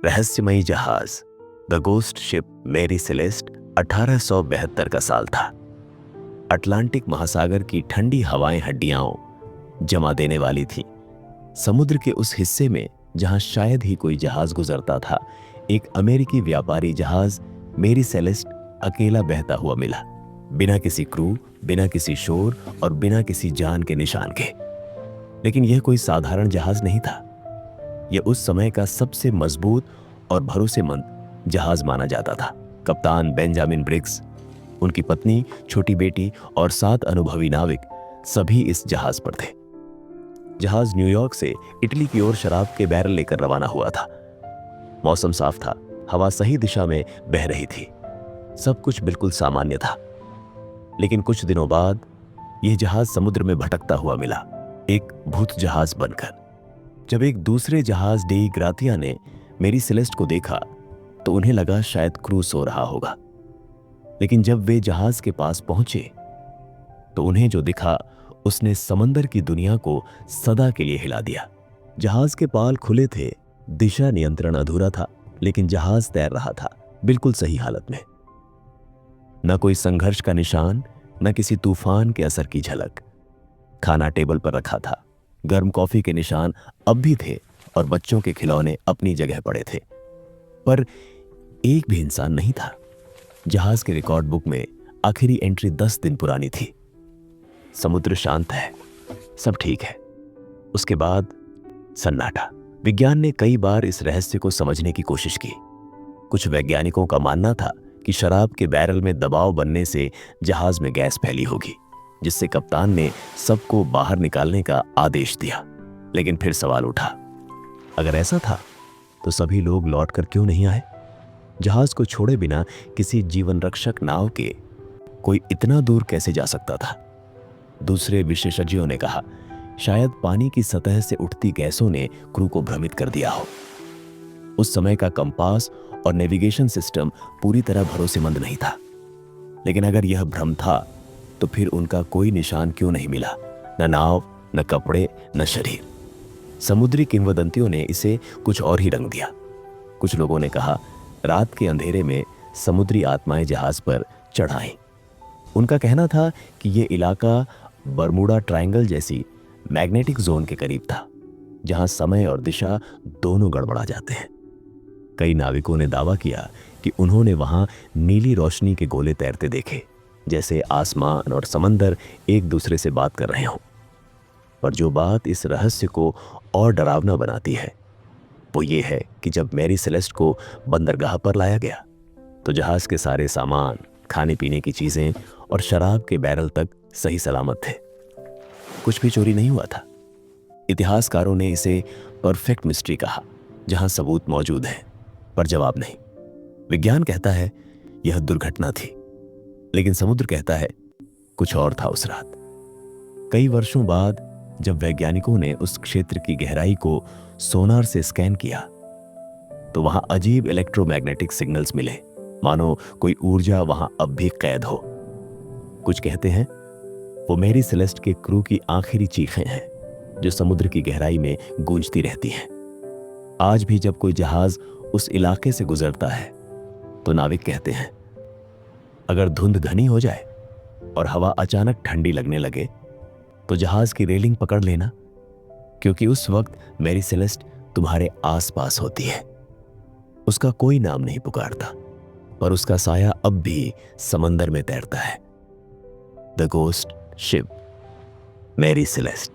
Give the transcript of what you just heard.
रहस्यमयी जहाज the ghost ship Mary Celeste 1872 का साल था। अटलांटिक महासागर की ठंडी हवाएं हड्डियां जमा देने वाली थी। समुद्र के उस हिस्से में जहां शायद ही कोई जहाज गुजरता था, एक अमेरिकी व्यापारी जहाज मैरी सेलेस्ट अकेला बहता हुआ मिला, बिना किसी क्रू, बिना किसी शोर और बिना किसी जान के निशान के। लेकिन यह कोई साधारण जहाज नहीं था। यह उस समय का सबसे मजबूत और भरोसेमंद जहाज माना जाता था। कप्तान बेंजामिन ब्रिग्स, उनकी पत्नी, छोटी बेटी और 7 अनुभवी नाविक सभी इस जहाज पर थे। जहाज न्यूयॉर्क से इटली की ओर शराब के बैरल लेकर रवाना हुआ था। मौसम साफ था, हवा सही दिशा में बह रही थी, सब कुछ बिल्कुल सामान्य था। लेकिन कुछ दिनों बाद यह जहाज समुद्र में भटकता हुआ मिला, एक भूत जहाज बनकर। जब एक दूसरे जहाज डी ग्रातिया ने मैरी सेलेस्ट को देखा तो उन्हें लगा शायद क्रू सो रहा होगा। लेकिन जब वे जहाज के पास पहुंचे तो उन्हें जो दिखा उसने समंदर की दुनिया को सदा के लिए हिला दिया। जहाज के पाल खुले थे, दिशा नियंत्रण अधूरा था, लेकिन जहाज तैर रहा था, बिल्कुल सही हालत में। न कोई संघर्ष का निशान, न किसी तूफान के असर की झलक। खाना टेबल पर रखा था, गर्म कॉफी के निशान अब भी थे और बच्चों के खिलौने अपनी जगह पड़े थे, पर एक भी इंसान नहीं था। जहाज के रिकॉर्ड बुक में आखिरी एंट्री 10 दिन पुरानी थी। समुद्र शांत है, सब ठीक है। उसके बाद सन्नाटा। विज्ञान ने कई बार इस रहस्य को समझने की कोशिश की। कुछ वैज्ञानिकों का मानना था कि शराब के बैरल में दबाव बनने से जहाज में गैस फैली होगी, जिससे कप्तान ने सबको बाहर निकालने का आदेश दिया। लेकिन फिर सवाल उठा, अगर ऐसा था तो सभी लोग लौटकर क्यों नहीं आए? जहाज को छोड़े बिना किसी जीवन रक्षक नाव के कोई इतना दूर कैसे जा सकता था? दूसरे विशेषज्ञों ने कहा, शायद पानी की सतह से उठती गैसों ने क्रू को भ्रमित कर दिया हो। उस समय का कंपास और नेविगेशन सिस्टम पूरी तरह भरोसेमंद नहीं था। लेकिन अगर यह भ्रम था तो फिर उनका कोई निशान क्यों नहीं मिला? न नाव, न कपड़े, न शरीर। समुद्री किंवदंतियों ने इसे कुछ और ही रंग दिया। कुछ लोगों ने कहा, रात के अंधेरे में समुद्री आत्माएं जहाज पर चढ़ आईं। उनका कहना था कि यह इलाका बरमूडा ट्रायंगल जैसी मैग्नेटिक जोन के करीब था, जहां समय और दिशा दोनों गड़बड़ा जाते हैं। कई नाविकों ने दावा किया कि उन्होंने वहां नीली रोशनी के गोले तैरते देखे, जैसे आसमान और समंदर एक दूसरे से बात कर रहे हों। पर जो बात इस रहस्य को और डरावना बनाती है वो ये है कि जब मैरी सेलेस्ट को बंदरगाह पर लाया गया तो जहाज के सारे सामान, खाने पीने की चीजें और शराब के बैरल तक सही सलामत थे। कुछ भी चोरी नहीं हुआ था। इतिहासकारों ने इसे परफेक्ट मिस्ट्री कहा, जहां सबूत मौजूद हैं पर जवाब नहीं। विज्ञान कहता है यह दुर्घटना थी, लेकिन समुद्र कहता है कुछ और था उस रात। कई वर्षों बाद जब वैज्ञानिकों ने उस क्षेत्र की गहराई को सोनार से स्कैन किया तो वहां अजीब इलेक्ट्रोमैग्नेटिक सिग्नल्स मिले, मानो कोई ऊर्जा वहां अब भी कैद हो। कुछ कहते हैं वो मैरी सेलेस्ट के क्रू की आखिरी चीखें हैं जो समुद्र की गहराई में गूंजती रहती हैं। आज भी जब कोई जहाज उस इलाके से गुजरता है तो नाविक कहते हैं, अगर धुंध घनी हो जाए और हवा अचानक ठंडी लगने लगे तो जहाज की रेलिंग पकड़ लेना, क्योंकि उस वक्त मैरी सेलेस्ट तुम्हारे आसपास होती है। उसका कोई नाम नहीं पुकारता, पर उसका साया अब भी समंदर में तैरता है। The ghost ship Mary Celeste.